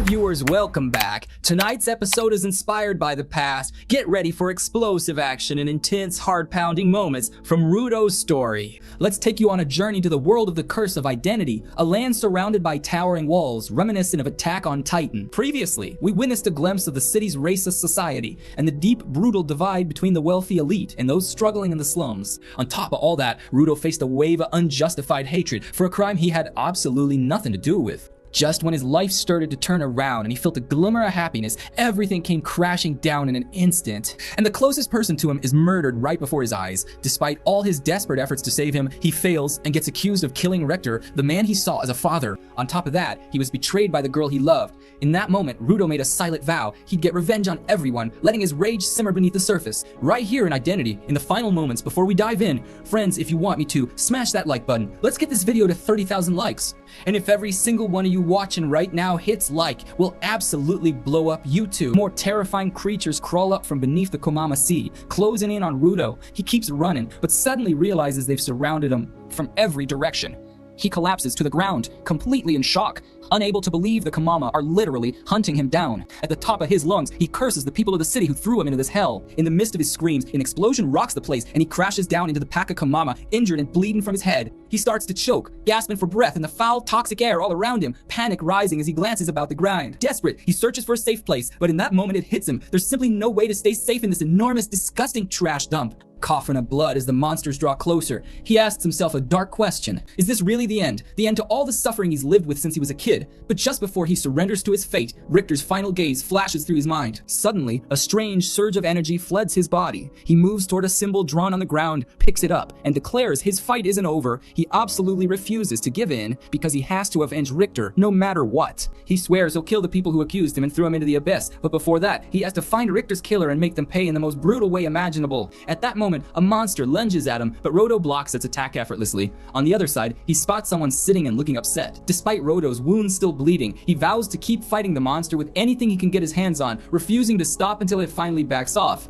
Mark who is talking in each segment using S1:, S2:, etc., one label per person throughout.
S1: viewers, welcome back. Tonight's episode is inspired by the past. Get ready for explosive action and intense, heart-pounding moments from Rudo's story. Let's take you on a journey to the world of the Curse of Identity, a land surrounded by towering walls, reminiscent of Attack on Titan. Previously, we witnessed a glimpse of the city's racist society and the deep, brutal divide between the wealthy elite and those struggling in the slums. On top of all that, Rudo faced a wave of unjustified hatred for a crime he had absolutely nothing to do with. Just when his life started to turn around and he felt a glimmer of happiness, everything came crashing down in an instant. And the closest person to him is murdered right before his eyes. Despite all his desperate efforts to save him, he fails and gets accused of killing Richter, the man he saw as a father. On top of that, he was betrayed by the girl he loved. In that moment, Rudo made a silent vow he'd get revenge on everyone, letting his rage simmer beneath the surface. Right here in Identity, in the final moments before we dive in, friends, if you want me to, smash that like button. Let's get this video to 30,000 likes. And if every single one of you watching right now hits like, we'll absolutely blow up YouTube. More terrifying creatures crawl up from beneath the Komama Sea, closing in on Rudo. He keeps running, but suddenly realizes they've surrounded him from every direction. He collapses to the ground, completely in shock, unable to believe the Komama are literally hunting him down. At the top of his lungs, he curses the people of the city who threw him into this hell. In the midst of his screams, an explosion rocks the place and he crashes down into the pack of Komama, injured and bleeding from his head. He starts to choke, gasping for breath in the foul, toxic air all around him, panic rising as he glances about the ground. Desperate, he searches for a safe place, but in that moment it hits him. There's simply no way to stay safe in this enormous, disgusting trash dump. Coughing up blood as the monsters draw closer, he asks himself a dark question. Is this really the end? The end to all the suffering he's lived with since he was a kid? But just before he surrenders to his fate, Richter's final gaze flashes through his mind. Suddenly, a strange surge of energy floods his body. He moves toward a symbol drawn on the ground, picks it up, and declares his fight isn't over. He absolutely refuses to give in because he has to avenge Richter no matter what. He swears he'll kill the people who accused him and throw him into the abyss, but before that, he has to find Richter's killer and make them pay in the most brutal way imaginable. At that moment, a monster lunges at him, but Rudo blocks its attack effortlessly. On the other side, he spots someone sitting and looking upset. Despite Rudo's wounds still bleeding, he vows to keep fighting the monster with anything he can get his hands on, refusing to stop until it finally backs off.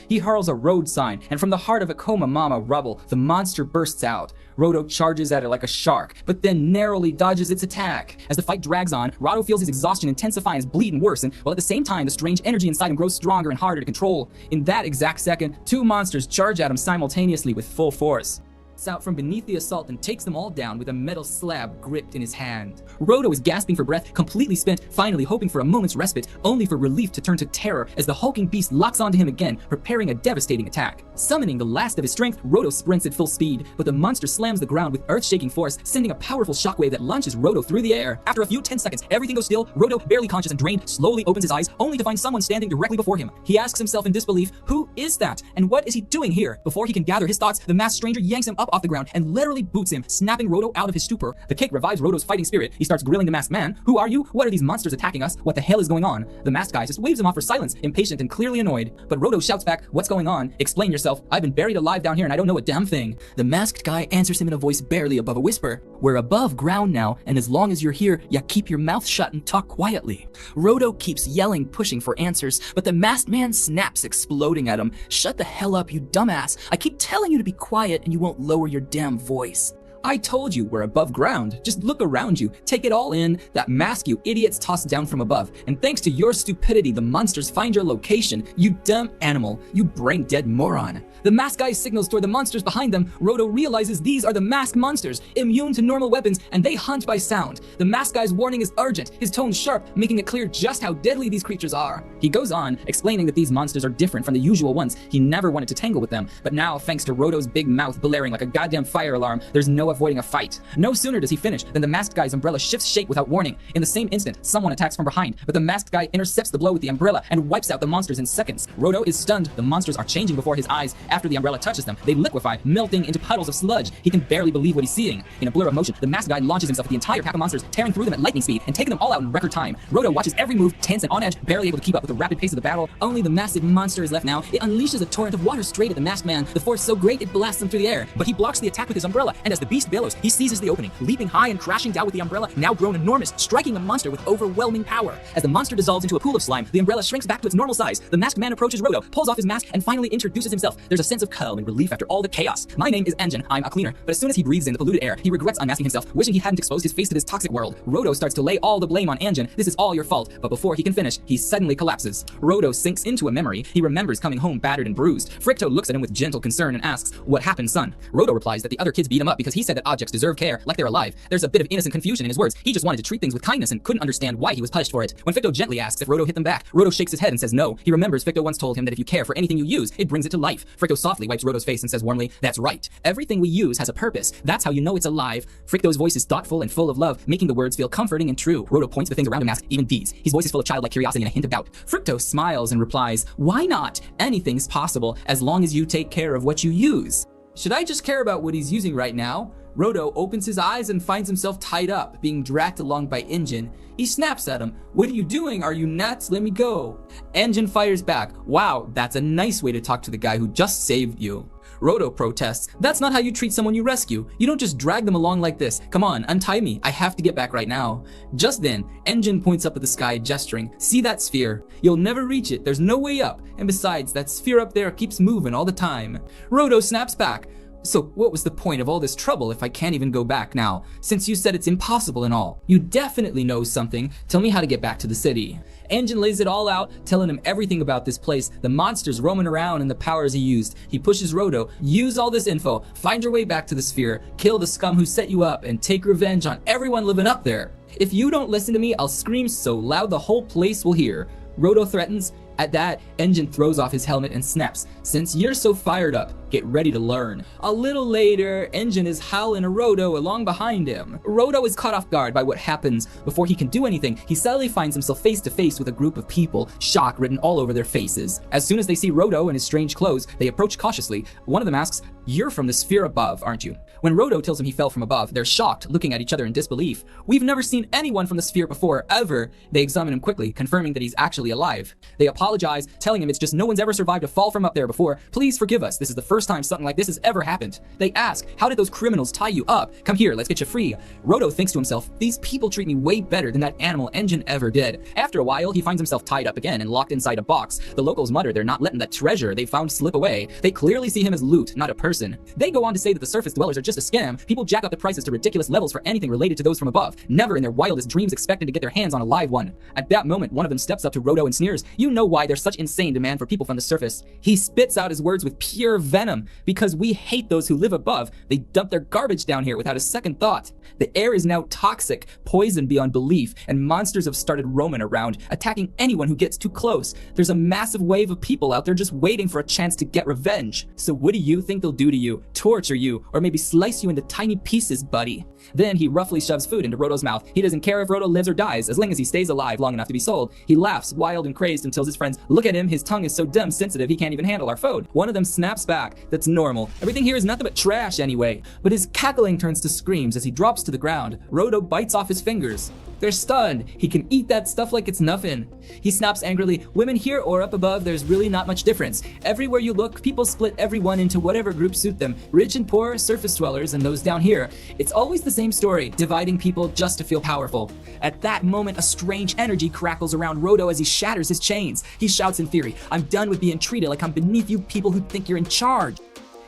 S1: He hurls a road sign, and from the heart of a Komama rubble, the monster bursts out. Rudo charges at it like a shark, but then narrowly dodges its attack. As the fight drags on, Rudo feels his exhaustion intensify and his bleeding worsen, while at the same time, the strange energy inside him grows stronger and harder to control. In that exact second, two monsters charge at him simultaneously with full force. Out from beneath the assault and takes them all down with a metal slab gripped in his hand. Rudo is gasping for breath, completely spent, finally hoping for a moment's respite, only for relief to turn to terror as the hulking beast locks onto him again, preparing a devastating attack. Summoning the last of his strength, Rudo sprints at full speed, but the monster slams the ground with earth-shaking force, sending a powerful shockwave that launches Rudo through the air. After a few 10 seconds, everything goes still. Rudo, barely conscious and drained, slowly opens his eyes, only to find someone standing directly before him. He asks himself in disbelief, who is that? And what is he doing here? Before he can gather his thoughts, the masked stranger yanks him up off the ground and literally boots him, snapping Rudo out of his stupor. The kick revives Rudo's fighting spirit. He starts grilling the masked man. Who are you? What are these monsters attacking us? What the hell is going on? The masked guy just waves him off for silence, impatient and clearly annoyed. But Rudo shouts back, what's going on? Explain yourself. I've been buried alive down here and I don't know a damn thing. The masked guy answers him in a voice barely above a whisper. We're above ground now, and as long as you're here, ya keep your mouth shut and talk quietly. Rudo keeps yelling, pushing for answers, but the masked man snaps, exploding at him. Shut the hell up, you dumbass. I keep telling you to be quiet and you won't lower your damn voice. I told you we're above ground. Just look around you. Take it all in. That mask you idiots tossed down from above. And thanks to your stupidity, the monsters find your location. You dumb animal. You brain-dead moron. The masked guy signals toward the monsters behind them. Rudo realizes these are the masked monsters, immune to normal weapons, and they hunt by sound. The masked guy's warning is urgent, his tone sharp, making it clear just how deadly these creatures are. He goes on, explaining that these monsters are different from the usual ones. He never wanted to tangle with them, but now, thanks to Rudo's big mouth blaring like a goddamn fire alarm, there's no avoiding a fight. No sooner does he finish than the masked guy's umbrella shifts shape without warning. In the same instant, someone attacks from behind, but the masked guy intercepts the blow with the umbrella and wipes out the monsters in seconds. Rudo is stunned. The monsters are changing before his eyes. After the umbrella touches them, they liquefy, melting into puddles of sludge. He can barely believe what he's seeing. In a blur of motion, the masked guy launches himself at the entire pack of monsters, tearing through them at lightning speed and taking them all out in record time. Rudo watches every move, tense and on edge, barely able to keep up with the rapid pace of the battle. Only the massive monster is left now. It unleashes a torrent of water straight at the masked man, the force so great it blasts him through the air. But he blocks the attack with his umbrella, and as the beast beast billows. He seizes the opening, leaping high and crashing down with the umbrella, now grown enormous, striking a monster with overwhelming power. As the monster dissolves into a pool of slime, the umbrella shrinks back to its normal size. The masked man approaches Rudo, pulls off his mask, and finally introduces himself. There's a sense of calm and relief after all the chaos. My name is Engine, I'm a cleaner. But as soon as he breathes in the polluted air, he regrets unmasking himself, wishing he hadn't exposed his face to this toxic world. Rudo starts to lay all the blame on Engine. This is all your fault. But before he can finish, he suddenly collapses. Rudo sinks into a memory. He remembers coming home battered and bruised. Fricto looks at him with gentle concern and asks, "What happened, son?" Rudo replies that the other kids beat him up because he said that objects deserve care, like they're alive. There's a bit of innocent confusion in his words. He just wanted to treat things with kindness and couldn't understand why he was punished for it. When Fricto gently asks if Rudo hit them back, Rudo shakes his head and says no. He remembers Fricto once told him that if you care for anything you use, it brings it to life. Fricto softly wipes Rudo's face and says warmly, "That's right. Everything we use has a purpose. That's how you know it's alive." Fricto's voice is thoughtful and full of love, making the words feel comforting and true. Rudo points to things around him and asks, "Even these?" His voice is full of childlike curiosity and a hint of doubt. Fricto smiles and replies, "Why not? Anything's possible as long as you take care of what you use." Should I just care about what he's using right now? Rudo opens his eyes and finds himself tied up, being dragged along by Engine. He snaps at him. "What are you doing? Are you nuts? Let me go." Engine fires back. "Wow, that's a nice way to talk to the guy who just saved you." Rudo protests, "That's not how you treat someone you rescue. You don't just drag them along like this. Come on, untie me. I have to get back right now." Just then, Engine points up at the sky, gesturing. "See that sphere? You'll never reach it. There's no way up. And besides, that sphere up there keeps moving all the time." Rudo snaps back. "So what was the point of all this trouble if I can't even go back now, since you said it's impossible and all? You definitely know something. Tell me how to get back to the city." Engine lays it all out, telling him everything about this place, the monsters roaming around and the powers he used. He pushes Rudo, "Use all this info, find your way back to the sphere, kill the scum who set you up, and take revenge on everyone living up there. If you don't listen to me, I'll scream so loud the whole place will hear." Rudo threatens. At that, Engine throws off his helmet and snaps, "Since you're so fired up, get ready to learn." A little later, Engine is howling at Rudo along behind him. Rudo is caught off guard by what happens. Before he can do anything, he suddenly finds himself face to face with a group of people, shock written all over their faces. As soon as they see Rudo in his strange clothes, they approach cautiously. One of them asks, "You're from the sphere above, aren't you?" When Rudo tells him he fell from above, they're shocked, looking at each other in disbelief. "We've never seen anyone from the sphere before, ever." They examine him quickly, confirming that he's actually alive. They apologize, telling him it's just no one's ever survived a fall from up there before. "Please forgive us. This is the first time something like this has ever happened." They ask, "How did those criminals tie you up? Come here, let's get you free." Rudo thinks to himself, "These people treat me way better than that animal Engine ever did." After a while, he finds himself tied up again and locked inside a box. The locals mutter they're not letting that treasure they found slip away. They clearly see him as loot, not a person. They go on to say that the surface dwellers are just a scam. People jack up the prices to ridiculous levels for anything related to those from above, never in their wildest dreams expecting to get their hands on a live one. At that moment, one of them steps up to Rudo and sneers, "You know why there's such insane demand for people from the surface." He spits out his words with pure venom. "Because we hate those who live above. They dump their garbage down here without a second thought. The air is now toxic, poison beyond belief, and monsters have started roaming around, attacking anyone who gets too close. There's a massive wave of people out there just waiting for a chance to get revenge. So what do you think they'll do to you? Torture you, or maybe slice you into tiny pieces, buddy." Then he roughly shoves food into Rudo's mouth. He doesn't care if Rudo lives or dies, as long as he stays alive long enough to be sold. He laughs, wild and crazed, and tells his friends, "Look at him, his tongue is so dumb sensitive he can't even handle our food." One of them snaps back, "That's normal. Everything here is nothing but trash anyway." But his cackling turns to screams as he drops to the ground. Rudo bites off his fingers. They're stunned. He can eat that stuff like it's nothing. He snaps angrily, "Women here or up above, there's really not much difference. Everywhere you look, people split everyone into whatever group suit them. Rich and poor, surface dwellers, and those down here. It's always the same story, dividing people just to feel powerful." At that moment, a strange energy crackles around Rudo as he shatters his chains. He shouts in fury, "I'm done with being treated like I'm beneath you people who think you're in charge."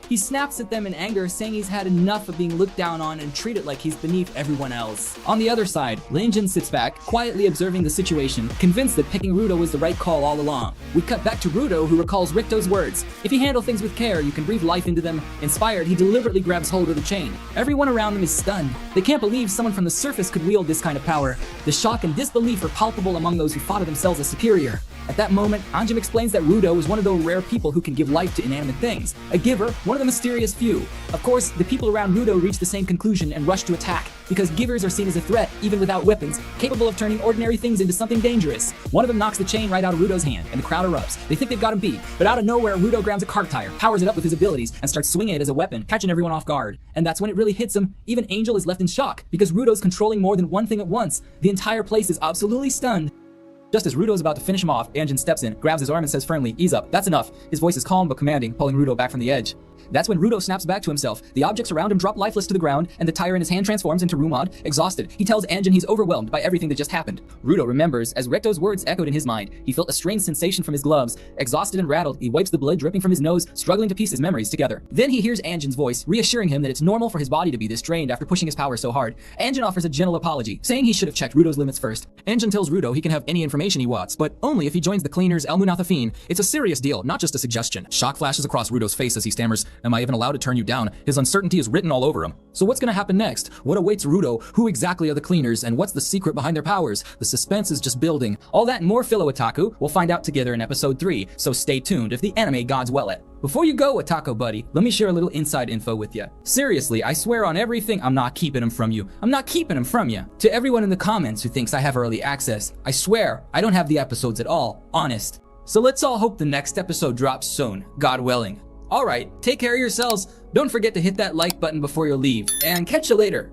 S1: He snaps at them in anger, saying he's had enough of being looked down on and treated like he's beneath everyone else. On the other side, Linjin sits back, quietly observing the situation, convinced that picking Rudo was the right call all along. We cut back to Rudo, who recalls Ricto's words. If you handle things with care, you can breathe life into them. Inspired, he deliberately grabs hold of the chain. Everyone around them is stunned. They can't believe someone from the surface could wield this kind of power. The shock and disbelief are palpable among those who thought of themselves as superior. At that moment, Anjum explains that Rudo is one of those rare people who can give life to inanimate things. A giver, one of the mysterious few. Of course, the people around Rudo reach the same conclusion and rush to attack, because givers are seen as a threat, even without weapons, capable of turning ordinary things into something dangerous. One of them knocks the chain right out of Rudo's hand, and the crowd erupts. They think they've got him beat, but out of nowhere, Rudo grabs a cart tire, powers it up with his abilities, and starts swinging it as a weapon, catching everyone off guard. And that's when it really hits him. Even Angel is left in shock, because Rudo's controlling more than one thing at once. The entire place is absolutely stunned. Just as Rudo's about to finish him off, Anjin steps in, grabs his arm and says firmly, "Ease up, that's enough." His voice is calm but commanding, pulling Rudo back from the edge. That's when Rudo snaps back to himself. The objects around him drop lifeless to the ground, and the tire in his hand transforms into Rumad. Exhausted, he tells Anjin he's overwhelmed by everything that just happened. Rudo remembers as Recto's words echoed in his mind. He felt a strange sensation from his gloves. Exhausted and rattled, he wipes the blood dripping from his nose, struggling to piece his memories together. Then he hears Anjin's voice, reassuring him that it's normal for his body to be this drained after pushing his power so hard. Anjin offers a gentle apology, saying he should have checked Rudo's limits first. Anjin tells Rudo he can have any information he wants, but only if he joins the cleaners El Munathafin. It's a serious deal, not just a suggestion. Shock flashes across Rudo's face as he stammers, "Am I even allowed to turn you down?" His uncertainty is written all over him. So what's gonna happen next? What awaits Rudo? Who exactly are the cleaners, and what's the secret behind their powers? The suspense is just building. All that and more Philo Otaku we'll find out together in episode 3, so stay tuned if the anime gods will it. Before you go, Otaku buddy, let me share a little inside info with you. Seriously, I swear on everything, I'm not keeping them from you. I'm not keeping them from you. To everyone in the comments who thinks I have early access, I swear, I don't have the episodes at all, honest. So let's all hope the next episode drops soon, God willing. Alright, take care of yourselves. Don't forget to hit that like button before you leave, and catch you later.